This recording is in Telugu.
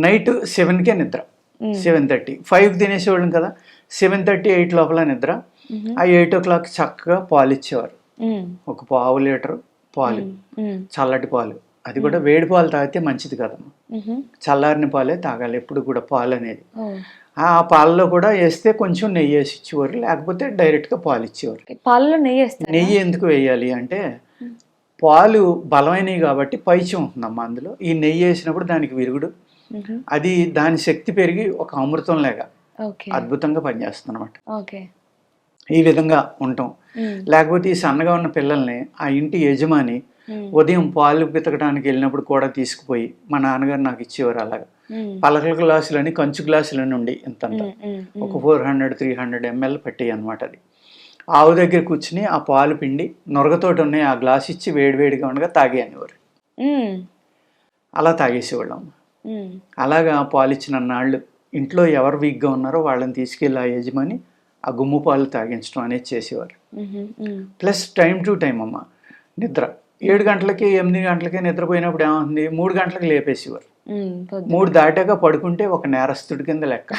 నైట్ 7కే నిద్ర, 7:30, 5కి తినేసేవాళ్ళం కదా, 7:30, 8 లోపల నిద్ర. ఆ 8 o'clock చక్కగా పాలు ఇచ్చేవారు, ఒక పావు లీటర్ పాలు, చల్లటి పాలు. అది కూడా వేడి పాలు తాగితే మంచిది కదమ్మా, చల్లారిన పాలే తాగాలి ఎప్పుడు కూడా పాలు అనేది. ఆ పాలలో కూడా వేస్తే కొంచెం నెయ్యి వేసి ఇచ్చేవారు, లేకపోతే డైరెక్ట్గా పాలు ఇచ్చేవారు. పాలలో నెయ్యి నెయ్యి ఎందుకు వేయాలి అంటే పాలు బలమైనవి కాబట్టి పైచ్యం ఉంటుందమ్మా అందులో. ఈ నెయ్యి వేసినప్పుడు దానికి విరుగుడు, అది దాని శక్తి పెరిగి ఒక అమృతం లేక అద్భుతంగా పనిచేస్తుంది అనమాట. ఈ విధంగా ఉంటాం. లేకపోతే ఈ సన్నగా ఉన్న పిల్లల్ని ఆ ఇంటి యజమాని ఉదయం పాలు పితకడానికి వెళ్ళినప్పుడు కూడా తీసుకుపోయి, మా నాన్నగారు నాకు ఇచ్చేవారు అలాగా, పలకల గ్లాసులని, కంచు గ్లాసులని ఉండి ఇంతంత, ఒక 400-300 ml పట్టేవి అనమాట. అది ఆవు దగ్గర కూర్చుని ఆ పాలు పిండి నొరగతోటి ఉన్నాయి ఆ గ్లాస్ ఇచ్చి వేడివేడిగా ఉండగా తాగే అనేవారు. అలా తాగేసేవాళ్ళం. అలాగా పాలు ఇచ్చిన నాళ్ళు ఇంట్లో ఎవరు వీక్గా ఉన్నారో వాళ్ళని తీసుకెళ్ళి ఆ యజమాని ఆ గుమ్ము పాలు తాగించడం అనేది చేసేవారు. ప్లస్ టైం టు టైం అమ్మ నిద్ర. 7 గంటలకి 8 గంటలకి నిద్రపోయినప్పుడు ఏమవుతుంది, 3 గంటలకు లేపేసేవారు. 3 దాటాక పడుకుంటే ఒక నేరస్తుడి కింద లెక్క.